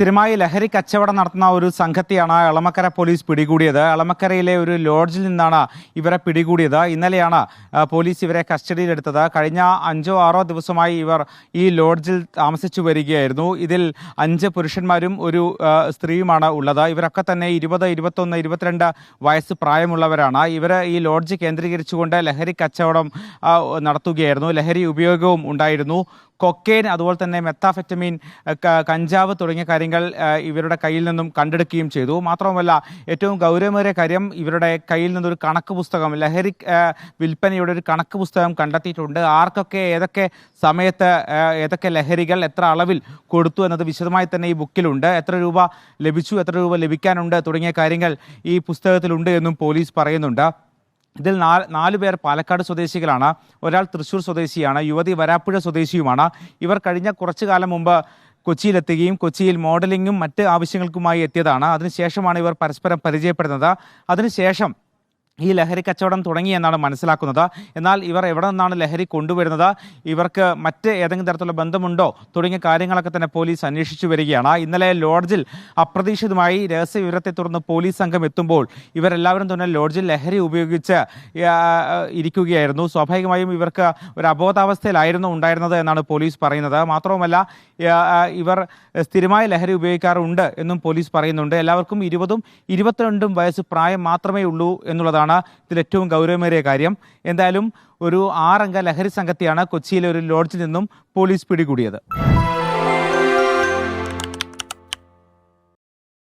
സ്ഥിരമായി ലഹരി കച്ചവടം നടത്തുന്ന ഒരു സംഘത്തെയാണ് എളമക്കര പോലീസ് പിടികൂടിയത്. എളമക്കരയിലെ ഒരു ലോഡ്ജിൽ നിന്നാണ് ഇവരെ പിടികൂടിയത്. ഇന്നലെയാണ് പോലീസ് ഇവരെ കസ്റ്റഡിയിലെടുത്തത്. കഴിഞ്ഞ 5-6 ദിവസമായി ഇവർ ഈ ലോഡ്ജിൽ താമസിച്ചു വരികയായിരുന്നു. ഇതിൽ 5 പുരുഷന്മാരും ഒരു സ്ത്രീയുമാണ് ഉള്ളത്. ഇവരൊക്കെ തന്നെ 20, 21, 22 വയസ്സ് പ്രായമുള്ളവരാണ്. ഇവർ ഈ ലോഡ്ജ് കേന്ദ്രീകരിച്ചുകൊണ്ട് ലഹരി കച്ചവടം നടത്തുകയായിരുന്നു. ലഹരി ഉപയോഗവും ഉണ്ടായിരുന്നു. കൊക്കൈൻ, അതുപോലെ തന്നെ മെത്താഫെറ്റമീൻ, കഞ്ചാവ് തുടങ്ങിയ കാര്യങ്ങൾ ഇവരുടെ കയ്യിൽ നിന്നും കണ്ടെടുക്കുകയും ചെയ്തു. മാത്രമല്ല, ഏറ്റവും ഗൗരവമേറിയ കാര്യം, ഇവരുടെ കയ്യിൽ നിന്നൊരു കണക്ക് പുസ്തകം, ലഹരി വിൽപ്പനയുടെ ഒരു കണക്ക് പുസ്തകം കണ്ടെത്തിയിട്ടുണ്ട്. ആർക്കൊക്കെ ഏതൊക്കെ സമയത്ത് ഏതൊക്കെ ലഹരികൾ എത്ര അളവിൽ കൊടുത്തു എന്നത് വിശദമായി തന്നെ ഈ ബുക്കിലുണ്ട്. എത്ര രൂപ ലഭിച്ചു, എത്ര രൂപ ലഭിക്കാനുണ്ട് തുടങ്ങിയ കാര്യങ്ങൾ ഈ പുസ്തകത്തിലുണ്ട് എന്നും പോലീസ് പറയുന്നുണ്ട്. ഇതിൽ 4 പേർ പാലക്കാട് സ്വദേശികളാണ്. ഒരാൾ തൃശ്ശൂർ സ്വദേശിയാണ്. യുവതി വരാപ്പുഴ സ്വദേശിയുമാണ്. ഇവർ കഴിഞ്ഞ കുറച്ചു കാലം മുമ്പ് കൊച്ചിയിലെത്തുകയും കൊച്ചിയിൽ മോഡലിംഗും മറ്റ് ആവശ്യങ്ങൾക്കുമായി എത്തിയതാണ്. അതിനുശേഷമാണ് ഇവർ പരസ്പരം പരിചയപ്പെടുന്നത്. അതിനുശേഷം ഈ ലഹരി കച്ചവടം തുടങ്ങിയെന്നാണ് മനസ്സിലാക്കുന്നത്. എന്നാൽ ഇവർ എവിടെ നിന്നാണ് ലഹരി കൊണ്ടുവരുന്നത്, ഇവർക്ക് മറ്റ് ഏതെങ്കിലും തരത്തിലുള്ള ബന്ധമുണ്ടോ തുടങ്ങിയ കാര്യങ്ങളൊക്കെ തന്നെ പോലീസ് അന്വേഷിച്ചു വരികയാണ്. ഇന്നലെ ലോഡ്ജിൽ അപ്രതീക്ഷിതമായി രഹസ്യ വിവരത്തെ തുടർന്ന് പോലീസ് സംഘം എത്തുമ്പോൾ ഇവരെല്ലാവരും തന്നെ ലോഡ്ജിൽ ലഹരി ഉപയോഗിച്ച് ഇരിക്കുകയായിരുന്നു. സ്വാഭാവികമായും ഇവർക്ക് ഒരു അബോധാവസ്ഥയിലായിരുന്നു ഉണ്ടായിരുന്നത് എന്നാണ് പോലീസ് പറയുന്നത്. മാത്രവുമല്ല, ഇവർ സ്ഥിരമായി ലഹരി ഉപയോഗിക്കാറുണ്ട് എന്നും പോലീസ് പറയുന്നുണ്ട്. എല്ലാവർക്കും 20ഉം 22ഉം വയസ്സ് പ്രായം മാത്രമേ ഉള്ളൂ എന്നുള്ളതാണ് ഇതിൽ ഏറ്റവും ഗൗരവമേറിയ കാര്യം. എന്തായാലും ഒരു 6 അംഗ ലഹരി സംഘത്തെയാണ് കൊച്ചിയിലെ ഒരു ലോഡ്ജിൽ നിന്നും പോലീസ് പിടികൂടിയത്.